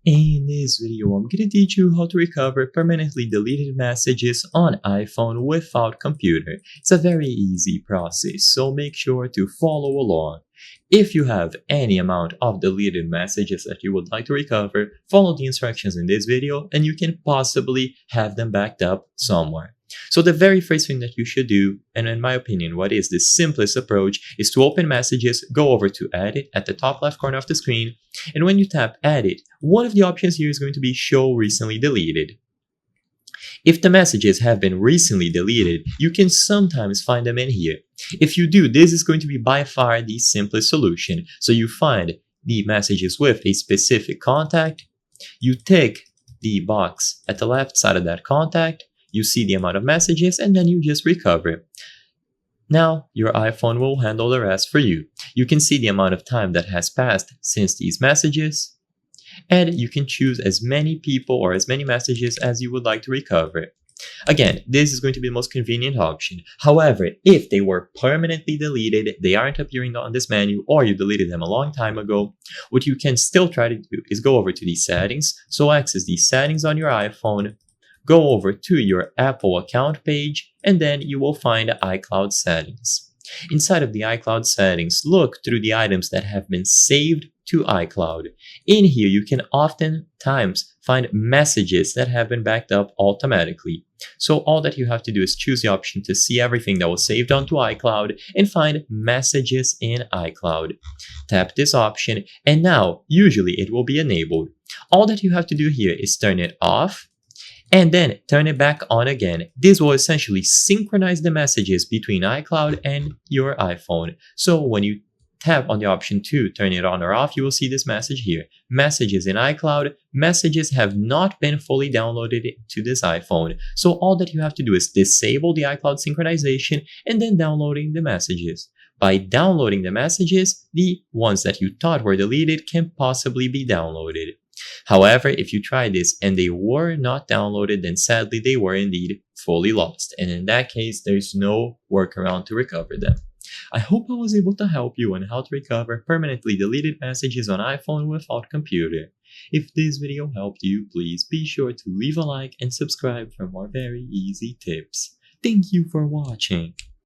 In this video, I'm gonna teach you how to recover permanently deleted messages on iPhone without computer. It's a very easy process, so make sure to follow along. If you have any amount of deleted messages that you would like to recover, follow the instructions in this video and you can possibly have them backed up somewhere. So the very first thing that you should do, and in my opinion what is the simplest approach, is to open messages, go over to edit at the top left corner of the screen, and when you tap edit, one of the options here is going to be show recently deleted. If the messages have been recently deleted, you can sometimes find them in here. If you do, this is going to be by far the simplest solution. So you find the messages with a specific contact, you tick the box at the left side of that contact, you see the amount of messages, and then you just recover. Now, your iPhone will handle the rest for you. You can see the amount of time that has passed since these messages, and you can choose as many people or as many messages as you would like to recover. Again, this is going to be the most convenient option. However, if they were permanently deleted, they aren't appearing on this menu, or you deleted them a long time ago, what you can still try to do is go over to the settings. So access the settings on your iPhone, go over to your Apple account page, and then you will find iCloud settings. Inside of the iCloud settings, look through the items that have been saved to iCloud. In here, you can oftentimes find messages that have been backed up automatically. So all that you have to do is choose the option to see everything that was saved onto iCloud and find messages in iCloud. Tap this option, and now usually it will be enabled. All that you have to do here is turn it off and then turn it back on again. This will essentially synchronize the messages between iCloud and your iPhone. So when you tap on the option to turn it on or off, you will see this message here. Messages in iCloud. Messages have not been fully downloaded to this iPhone. So all that you have to do is disable the iCloud synchronization and then downloading the messages. By downloading the messages, the ones that you thought were deleted can possibly be downloaded. However, if you try this and they were not downloaded, then sadly they were indeed fully lost. And in that case, there's no workaround to recover them. I hope I was able to help you on how to recover permanently deleted messages on iPhone without computer. If this video helped you, please be sure to leave a like and subscribe for more very easy tips. Thank you for watching.